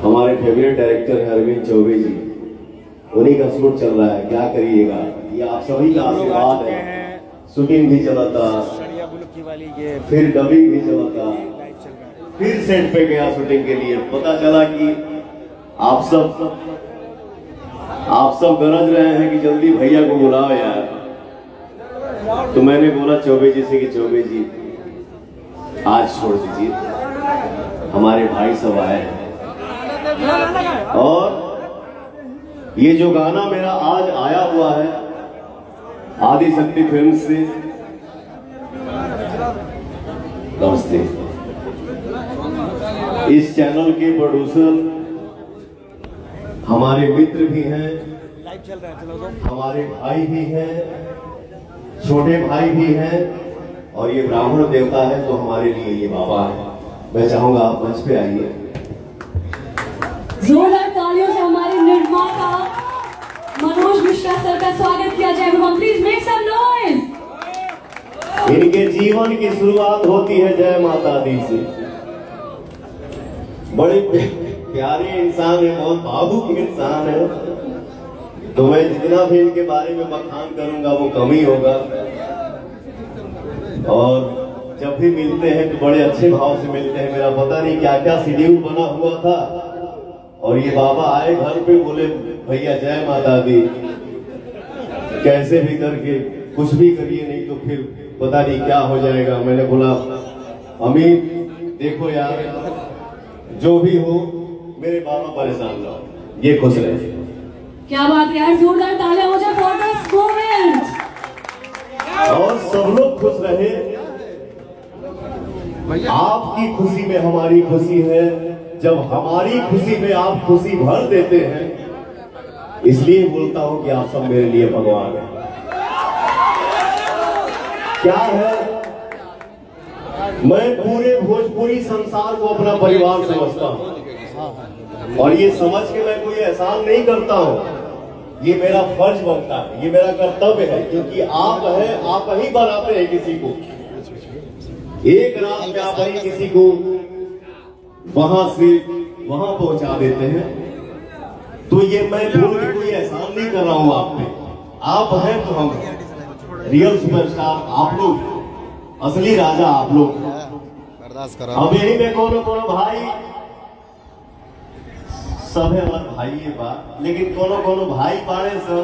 हमारे favourite director है अरविंद चौबे जी, उन्हीं का शूट चल रहा है। क्या करिएगा, ये आप सभी का आशीर्वाद है। शूटिंग भी चला था, फिर डबिंग भी चला था, फिर सेट पे गया शूटिंग के लिए। पता चला कि आप सब गरज रहे हैं कि जल्दी भैया को बुलाओ यार। तो मैंने बोला चौबे जी से कि चौबे जी आज छोड़ दीजिए, हमारे भाई सब आए हैं। और ये जो गाना मेरा आज आया हुआ है आदि शक्ति फिल्म से, नमस्ते, इस चैनल के प्रोड्यूसर हमारे मित्र भी हैं, हमारे भाई भी हैं, छोटे भाई भी हैं, और ये ब्राह्मण देवता है तो हमारे लिए ये बाबा है। मैं चाहूंगा आप मंच पे आइए। जोरदार तालियों से हमारे निर्माता मनोज मिश्रा सर का स्वागत किया जाए। Please make some noise. इनके जीवन की शुरुआत होती है जय माता दी से। बड़े प्यारे इंसान है, बहुत भावुक इंसान है, तो मैं जितना भी इनके बारे में बखान करूंगा वो कम ही होगा। और जब भी मिलते हैं तो बड़े अच्छे भाव से मिलते हैं। मेरा पता नहीं क्या क्या शेड्यूल बना हुआ था और ये बाबा आए घर पे, बोले भैया जय माता दी, कैसे भी करके कुछ भी करिए, नहीं तो फिर पता नहीं क्या हो जाएगा। मैंने बोला अमित देखो यार, जो भी हो मेरे बाबा परेशान ना हो, ये खुश रहे। क्या बात है यार, जोरदार तालियां हो जाए फॉर दिस मोमेंट। और सब लोग खुश रहे। आपकी खुशी में हमारी खुशी है, जब हमारी खुशी में आप खुशी भर देते हैं, इसलिए बोलता हूं कि आप सब मेरे लिए भगवान हैं। क्या है, मैं पूरे भोजपुरी संसार को अपना परिवार समझता हूं, और ये समझ के मैं कोई एहसान नहीं करता हूं। ये मेरा फर्ज बनता है, ये मेरा कर्तव्य है, क्योंकि आप हैं, आप ही बनाते हैं किसी को। एक रात में आप ही किसी को वहां से वहां पहुंचा देते हैं, तो ये मैं भूल के कोई एहसान नहीं कर रहा हूं आप पे। आप हैं तो हम रियल सुपरस्टार, आप लोग असली राजा, आप लोग। अब यही में कोनो भाई सब है हमारे भाई, ये बात, लेकिन कोनो भाई पाड़े सर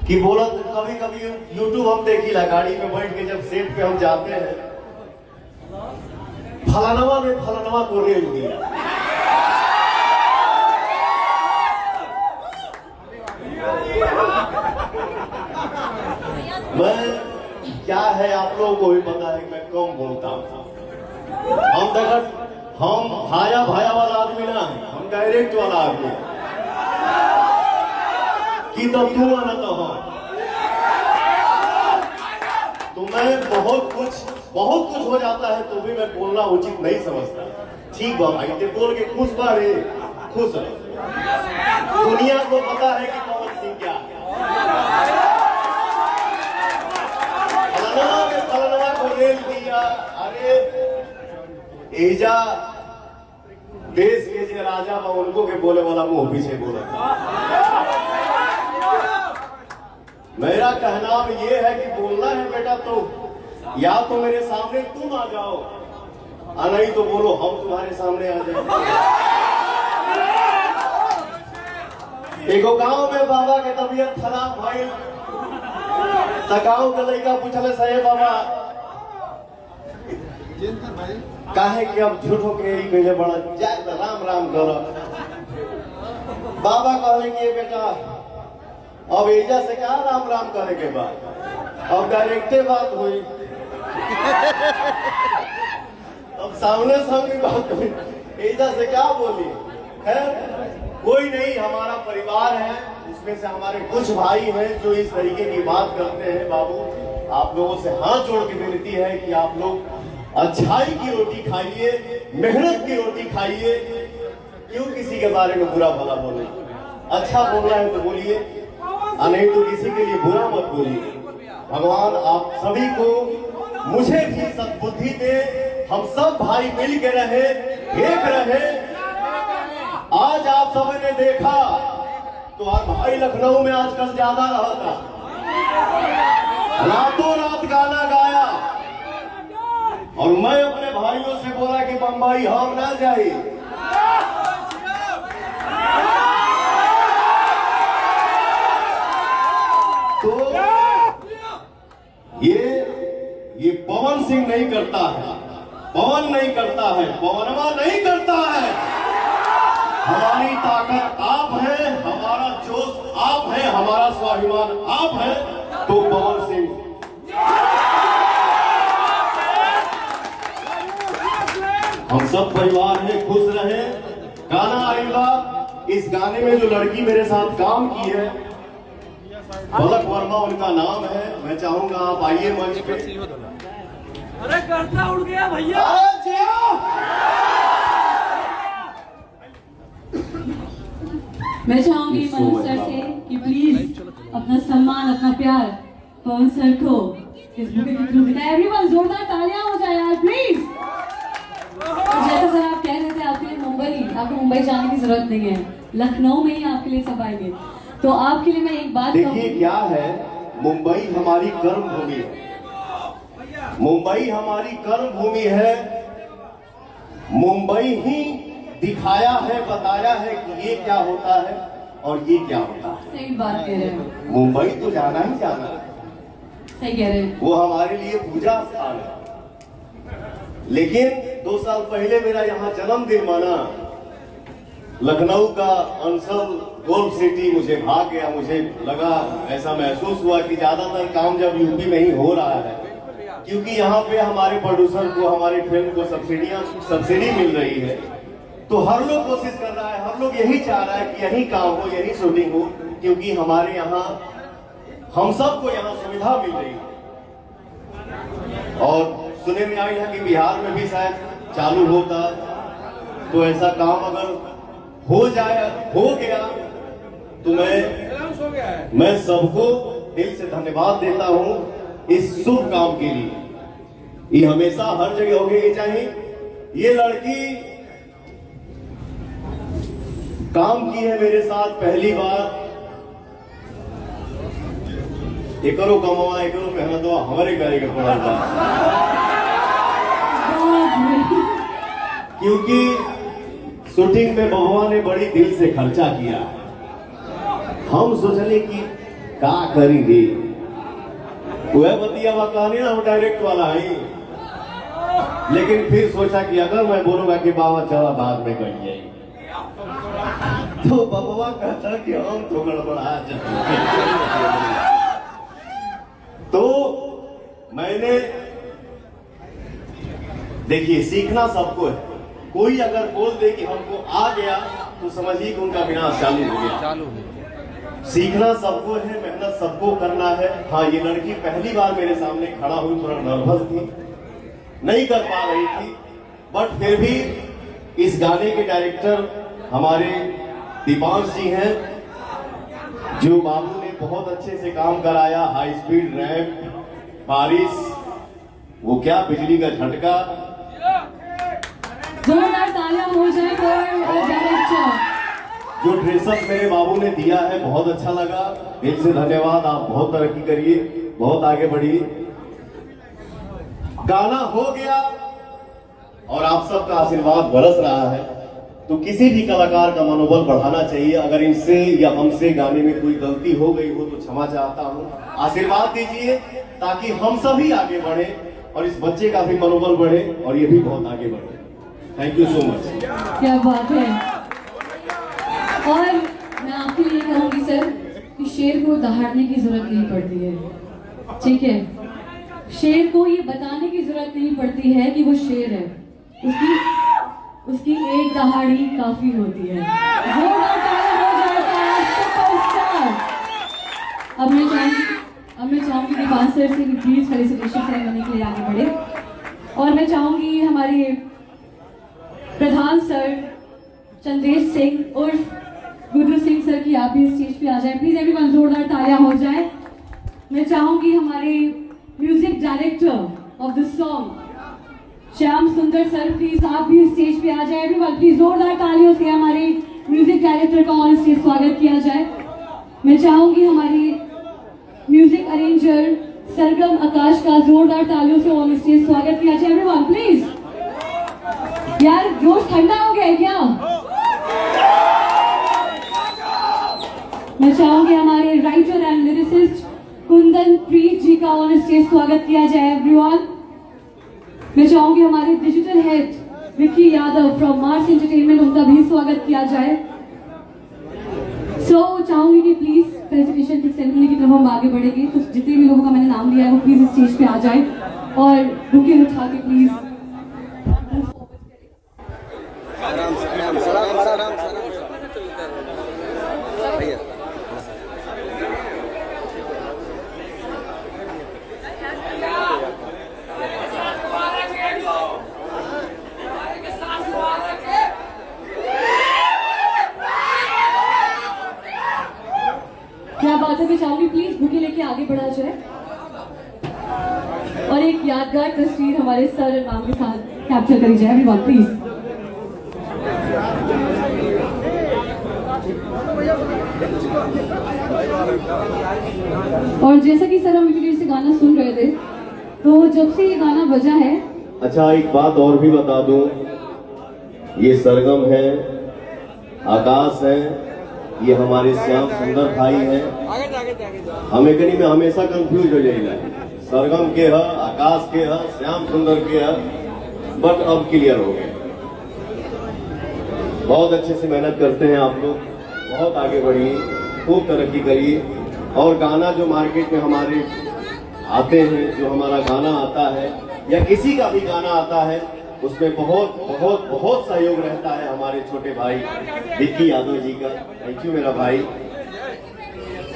कि बोला कभी कभी यूट्यूब हम देखी ला, गाड़ी में बैठ के जब सेट पे हम जाते हैं, फलानवा ने फलानवा को रेल दिया। मैं क्या है आप लोगों को भी पता है कि मैं कम बोलता हूं। हम भाया वाला आदमी ना, हम डायरेक्ट वाला आदमी कि तो तू आना तो हम, तो मैं बहुत कुछ हो जाता है तो भी मैं बोलना उचित नहीं समझता। ठीक बा भाई, ते बोल के खुश बा रे, खुश रहे। दुनिया को पता है कि पवन सिंह क्या है। फलाना को रेल दिया। अरे एजा देश के जो राजा बा उनको के बोले वाला मुंह पीछे बोला। मेरा कहना ये है कि बोलना है बेटा तो या तो मेरे सामने तुम आ जाओ, और नहीं तो बोलो हम तुम्हारे सामने आ जाए। एगो गांव में बाबा के तबीयत खराब भइल, गांव के लड़का पूछले सहे बाबा काहे कि अब झूठो के ही कहे बड़ा जाए राम राम करो। बाबा कहले कि बेटा अब एजा से क्या राम राम करे के बाद, अब डायरेक्टे बात हुई, अब सामने बात हुई, एजा से क्या बोली। खैर कोई नहीं, हमारा परिवार है, उसमें से हमारे कुछ भाई हैं जो इस तरीके की बात करते हैं। बाबू आप लोगों से हाथ जोड़ के विनती है कि आप लोग अच्छाई की रोटी खाइए, मेहनत की रोटी खाइए। क्यों किसी के बारे में बुरा भला बोले, अच्छा बोलना है तो बोलिए, नहीं तो किसी के लिए बुरा मत बोलिए। भगवान आप सभी को, मुझे भी सद्बुद्धि दे, हम सब भाई मिल के रहे, एक रहे। आप सबने देखा तो आप भाई लखनऊ में आजकल ज्यादा रहता, रातों रात गाना गाया और मैं अपने भाइयों से बोला कि बम्बई हम ना जाए। तो ये पवन सिंह नहीं करता है, पवन नहीं करता है, पवनमा नहीं करता है। हमारी ताकत आप हैं, हमारा जोश आप हैं, हमारा स्वाभिमान आप हैं। तो पवन सिंह हम सब परिवार में खुश रहे। गाना आएगा, इस गाने में जो लड़की मेरे साथ काम की है पलक वर्मा उनका नाम है। मैं चाहूंगा आप आइए मंच पे। अरे कर्ता उड़ गया भैया। मैं चाहूंगी मनोज सर से कि प्लीज अपना सम्मान, अपना प्यार पवन सर को इस बुके के थ्रू दिखाएं। एवरीवन जोरदार तालियां हो जाए यार प्लीज। और जैसा सर आप कह रहे थे आपके लिए आपको मुंबई जाने की जरूरत नहीं है, लखनऊ में ही आपके लिए सब आएंगे। तो आपके लिए मैं एक बात देखिए क्या है, मुंबई हमारी कर्म भूमि है, मुंबई हमारी कर्म भूमि है। मुंबई ही दिखाया है, बताया है कि ये क्या होता है और ये क्या होता है। सही बात कह रहे हैं, मुंबई तो जाना ही जाना है, सही कह रहे हैं। वो हमारे लिए पूजा स्थान है। लेकिन 2 साल पहले मेरा यहाँ जन्मदिन माना, लखनऊ का अंसल गोल्ड सिटी मुझे भाग गया। मुझे लगा, ऐसा महसूस हुआ कि ज्यादातर काम जब यूपी में ही हो रहा है, क्योंकि यहाँ पे हमारे प्रोड्यूसर को, हमारी फिल्म को सब्सिडी मिल रही है। तो हर लोग कोशिश कर रहा है, हर लोग यही चाह रहा है कि यही काम हो, यही शूटिंग हो, क्योंकि हमारे यहाँ हम सबको यहाँ सुविधा मिल रही है। और सुने में आई है कि बिहार में भी शायद चालू होता, तो ऐसा काम अगर हो गया तो मैं सबको दिल से धन्यवाद देता हूं इस शुभ काम के लिए। ये हमेशा हर जगह हो गई। चाहे ये लड़की काम की है मेरे साथ पहली बार, एकरो कमावा, एकरो मेहनत हमारे करेगा पड़ा था, क्योंकि शूटिंग में बबुआ ने बड़ी दिल से खर्चा किया। हम सोचले कि का करेंगे, वह बतिया कहानी ना, हम डायरेक्ट वाला है। लेकिन फिर सोचा कि अगर मैं बोलूंगा कि बाबा चला बाद में कर जाए, तो बबुआ कहता कि हम तो गड़बड़ा जाए। तो मैंने, देखिए सीखना सबको है। कोई अगर बोल दे कि हमको आ गया तो समझिए कि उनका विनाश चालू हो गया। सीखना सबको है, मेहनत सबको करना है। हाँ, ये लड़की पहली बार मेरे सामने खड़ा हुई, थोड़ा नर्वस थी, नहीं कर पा रही थी, बट फिर भी इस गाने के डायरेक्टर हमारे दीपांश जी हैं, जो बाबू ने बहुत अच्छे से काम कराया। हाई स्पीड रैप, बारिश, वो क्या बिजली का झटका। जोरदार तालियां हो जाए डायरेक्टर। जो ड्रेसअप मेरे बाबू ने दिया है बहुत अच्छा लगा, दिल से धन्यवाद। आप बहुत तरक्की करिए, बहुत आगे बढ़िए। गाना हो गया और आप सबका आशीर्वाद बरस रहा है, तो किसी भी कलाकार का मनोबल बढ़ाना चाहिए। अगर इनसे या हमसे गाने में कोई गलती हो गई हो तो क्षमा चाहता हूँ, आशीर्वाद दीजिए ताकि हम सभी आगे बढ़े और इस बच्चे का भी मनोबल बढ़े और ये भी बहुत आगे बढ़े। Thank you so much. क्या बात है। और मैं आपके लिए कहूंगी सर कि शेर को दहाड़ने की जरूरत नहीं पड़ती है, ठीक है? शेर को ये बताने की जरूरत नहीं पड़ती है कि वो शेर है, उसकी एक दहाड़ी काफी होती है। अब मैं चाहूंगी दीपांश सर से प्लीज फेलिसिटेशन सेरेमनी के लिए आगे बढ़े। और मैं चाहूंगी हमारे प्रधान सर चंद्रेश सिंह उर्फ गुरु सिंह सर की आप भी स्टेज पे आ जाए प्लीज। एवरीवन जोरदार तालियां हो जाए। मैं चाहूंगी हमारे music director of the song Shyam Sundar sir please आप भी स्टेज पे आ जाए। एवरीवन प्लीज जोरदार तालियों से हमारे म्यूजिक डायरेक्टर का ऑन स्टेज स्वागत किया जाए। मैं चाहूंगी हमारी म्यूजिक अरेंजर सरगम आकाश का जोरदार तालियों से ऑन स्टेज स्वागत किया जाए। Everyone please. यार जोश ठंडा हो गया है क्या? मैं चाहूंगी हमारे राइटर एंड लिरिसिस्ट कुंदन प्रीत जी का ऑन स्टेज स्वागत किया जाए। एवरीवन मैं चाहूंगी हमारे digital head Vicky Yadav from Mars entertainment, उनका भी स्वागत किया जाए। चाहूंगी कि प्लीज प्रेजेंटेशन की सेरेमनी की तरफ हम आगे बढ़ेंगे, तो जितने भी लोगों का मैंने नाम लिया है वो प्लीज स्टेज पे आ जाए और बुके उठा के प्लीज क्या बात है। मैं चाहूंगी प्लीज बुके लेके आगे बढ़ा जाए और एक यादगार तस्वीर हमारे सर और मैम के साथ कैप्चर करी जाए। Everyone please. और जैसा कि सर हम इतनी देर से गाना सुन रहे थे, तो जब से ये गाना बजा है। अच्छा एक बात और भी बता दूं, ये सरगम है, आकाश है, ये हमारे श्याम सुंदर भाई हैं। हमें कहीं में हमेशा कंफ्यूज हो जाएगा, सरगम के है, आकाश के है, श्याम सुंदर के है, बट अब क्लियर हो गए। बहुत अच्छे से मेहनत करते हैं आप लोग, बहुत आगे बढ़िए, खूब तरक्की करिए। और गाना जो मार्केट में हमारे आते हैं, जो हमारा गाना आता है या किसी का भी गाना आता है, उसमें बहुत बहुत बहुत सहयोग रहता है हमारे छोटे भाई विक्की यादव जी का। थैंक यू मेरा भाई।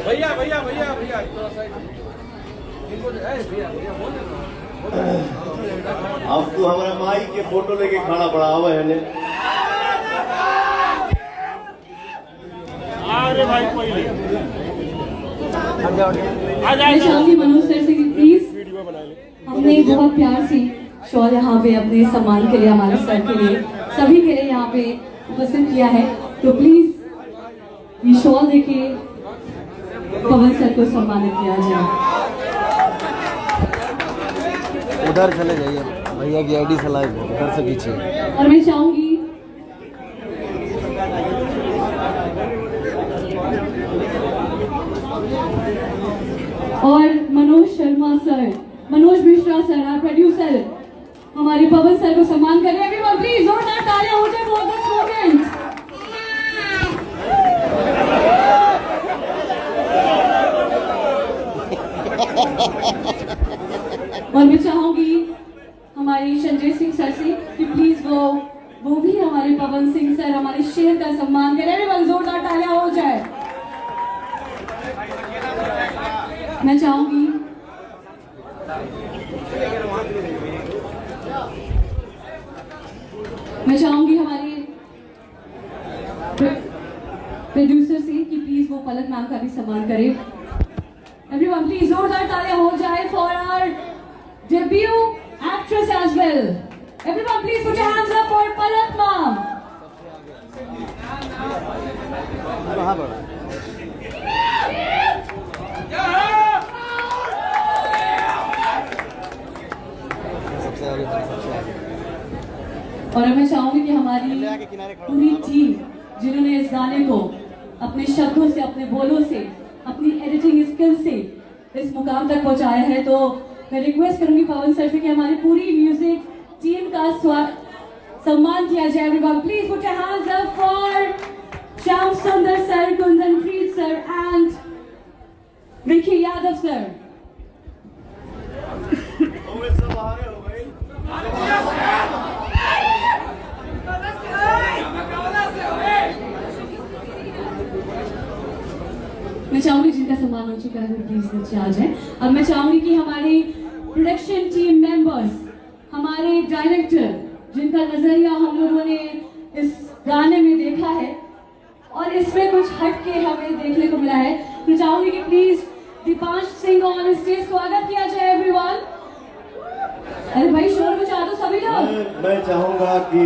भैया भैया भैया भैया अब तू हमारा माई के फोटो लेके खड़ा पड़ा हुआ है ने। अरे भाई कोई नहीं मैं चाहूंगी मनोज सर से कि प्लीज हमने बहुत प्यार से शॉल यहाँ पे अपने सम्मान के लिए, हमारे सर के लिए, सभी के लिए यहाँ पे उपस्थित किया है, तो प्लीज ये शॉल देके पवन सर को सम्मानित किया जाए। उधर चले जाइए भैया की आईडी से लाइव उधर से पीछे। और मैं चाहूंगी और Manoj Sharma sir, Manoj Mishra sir, our producer, हमारे पवन सर को सम्मान करें। एवरीवन प्लीज जोरदार तालियां हो जाए फॉर दिस मोमेंट। और मैं चाहूंगी हमारे चंद्रेश सिंह सर से कि प्लीज वो भी हमारे पवन सिंह सर, हमारे शेर का सम्मान करें। एवरीवन जोरदार तालियां हो जाए। मैं चाहूंगी हमारे प्रोड्यूसर से कि प्लीज वो पलक मैम का भी सम्मान करें। एवरीवन प्लीज जोरदार तालियां हो जाए for our debut actress as well. Everyone please put your hands up for Palak ma'am. और मैं चाहूंगी कि हमारी पूरी टीम जिन्होंने इस गाने को अपने शब्दों से, अपने बोलों से, अपनी एडिटिंग स्किल से इस मुकाम तक पहुंचाया है, तो मैं रिक्वेस्ट करूंगी पवन सर से कि हमारी पूरी म्यूजिक टीम का सम्मान किया जाए। Everyone please put your hands up for Shyam Sundar sir, Kundan Preet sir and Vicky Yadav sir. मैं चाहूंगी जिनका सम्मान हो चुका है वो प्लीज नीचे आ जाए। अब मैं चाहूंगी कि हमारी प्रोडक्शन टीम मेंबर्स, हमारे डायरेक्टर जिनका नजरिया हम लोगों ने इस गाने में देखा है और इसमें कुछ हट के हमें देखने को मिला है, तो चाहूंगी कि please Deepansh Singh on stage स्वागत किया जाए। एवरीवन अरे भाई शोर मचा दो सभी लोग। मैं चाहूंगा कि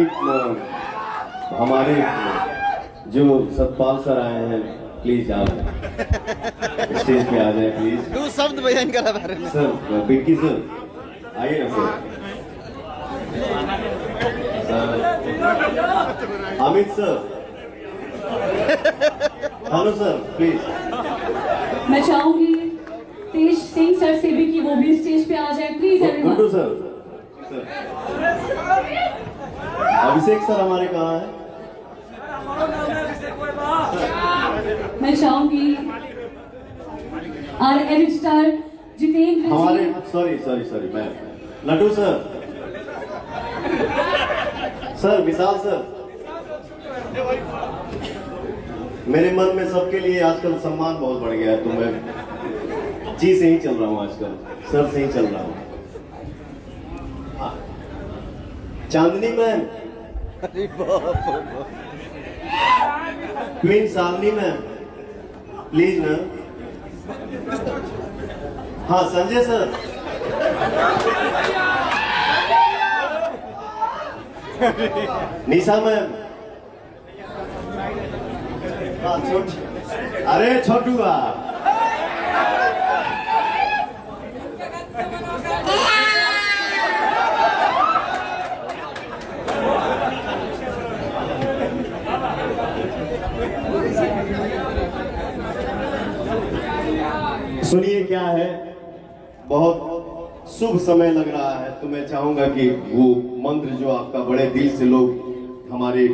हमारे जो सतपाल सर आए हैं, प्लीज आप स्टेज पे आ जाए प्लीज। तू शब्द बयान करा बारे में। सर बिक्की सर आइए ना sir. Amit sir, hello sir please. मैं चाहूंगी तेज सिंह सर से भी कि वो भी स्टेज पे आ जाए please everyone. Guddu sir, Abhishek sir हमारे कहाँ हैं? मैं चाहूंगी आर एडिट स्टार जितेंद्र हमारे जी। सॉरी मैं लड्डू सर, सर विशाल सर। मेरे मन में सबके लिए आजकल सम्मान बहुत बढ़ गया है, तो मैं जी से ही चल रहा हूँ आजकल, सर से ही चल रहा हूँ। Chandni ma'am, queen Salni ma'am, please ma'am. हाँ संजय सर, निशा मैम। हाँ अरे छोटू सुनिए क्या है, बहुत शुभ समय लग रहा है, तो मैं चाहूंगा कि वो मंत्र जो आपका बड़े दिल से लोग हमारे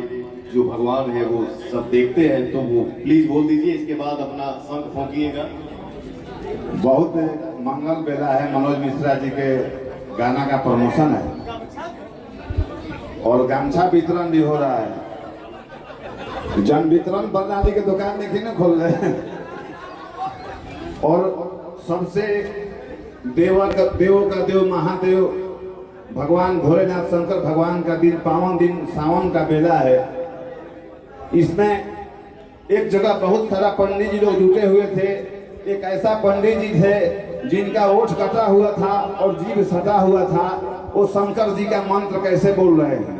जो भगवान है वो सब देखते हैं, तो वो प्लीज बोल दीजिए, इसके बाद अपना शंख फूंकिएगा। बहुत मंगल बेला है, मनोज मिश्रा जी के गाना का प्रमोशन है और गमछा वितरण भी हो रहा है। जन वितरण प्रणाली के दुकान देखिए ना खोल रहे हैं। और सबसे देवों का देव महादेव भगवान भोलेनाथ शंकर भगवान का दिन, पावन दिन, सावन का बेला है। इसमें एक जगह बहुत सारा पंडित जी लोग जुटे हुए थे। एक ऐसा पंडित जी थे जिनका ओठ कटा हुआ था और जीभ सटा हुआ था। वो शंकर जी का मंत्र कैसे बोल रहे हैं?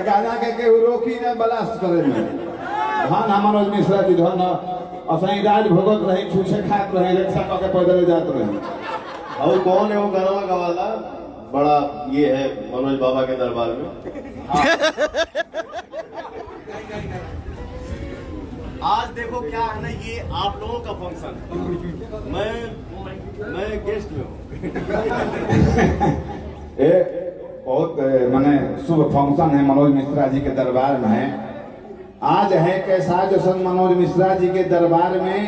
गाना के रोकी ने ब्लास्ट करे धन मनोज मिश्रा जी धन असही राज भोगत रहे, छूछे खात रहे, रिक्शा पके पैदल जात रहे। और कौन है वो गाना का वाला? बड़ा ये है मनोज बाबा के दरबार में। आज देखो क्या है ना, ये आप लोगों का फंक्शन है, मैं गेस्ट में हूँ। बहुत माने शुभ फंक्शन है मनोज मिश्रा जी के दरबार में। आज है कैसा जश्न मनोज मिश्रा जी के दरबार में।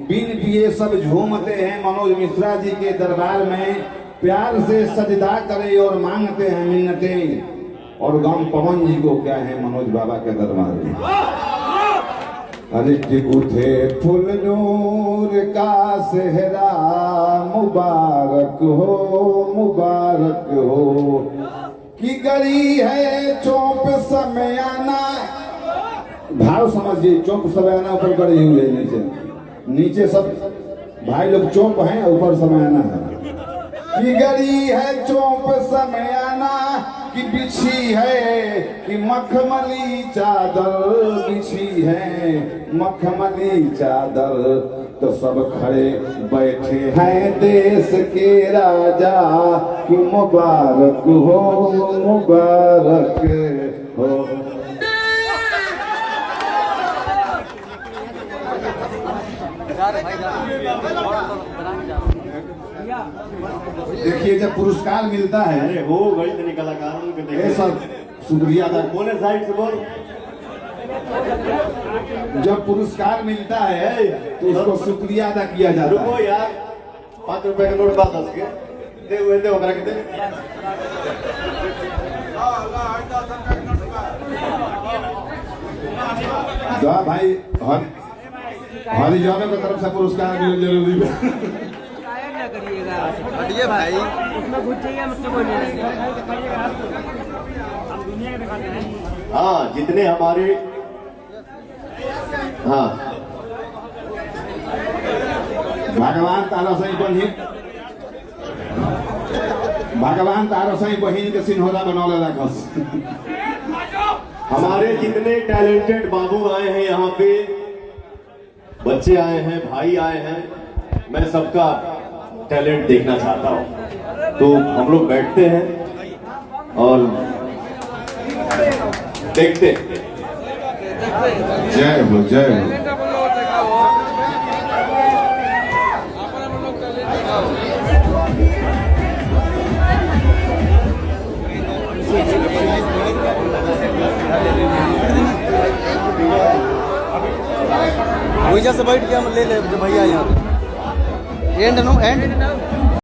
बिन पिए सब झूमते हैं मनोज मिश्रा जी के दरबार में। प्यार से सजदा करे और मांगते हैं मिन्नतें। और गम पवन जी को क्या है मनोज बाबा के दरबार में। अरे उठे फुल नूर का सेहरा, मुबारक मुबारक हो कि गरी है चौप समयाना। भाव समझिए, चौप समयाना ऊपर गड़ी हुई है, नीचे सब भाई लोग चौप हैं, ऊपर समयाना है। कि गरी है चौप समयाना कि बिछी है कि मखमली चादर बिछी है, मखमली चादर। तो सब खड़े बैठे हैं देश के राजा कि मुबारक हो मुबारक हो। देखिए जब पुरस्कार मिलता है, अरे हो गई तो कलाकारों के ये सब शुक्रिया अदा। बोले साइड से बोल। जब पुरस्कार मिलता है तो उसको शुक्रिया अदा किया जाता है। रुको यार, 5 रुपए का नोट 10 के दे हुए दे वगैरह के दे। भाई हरिजनों की तरफ से पुरस्कार भी जरूरी है। हटिए भाई। हाँ, जितने हमारे, हाँ, भगवान तारा सही बहिन के सिन्होरा बनौले रखस। हमारे जितने टैलेंटेड बाबू आए हैं यहाँ पे, बच्चे आए हैं, भाई आए हैं, मैं सबका टैलेंट देखना चाहता हूँ। तो हम लोग बैठते हैं और देखते हैं। जय हो, जय हो। वही से बैठ के हम ले ले भैया यहाँ एंड नो एंड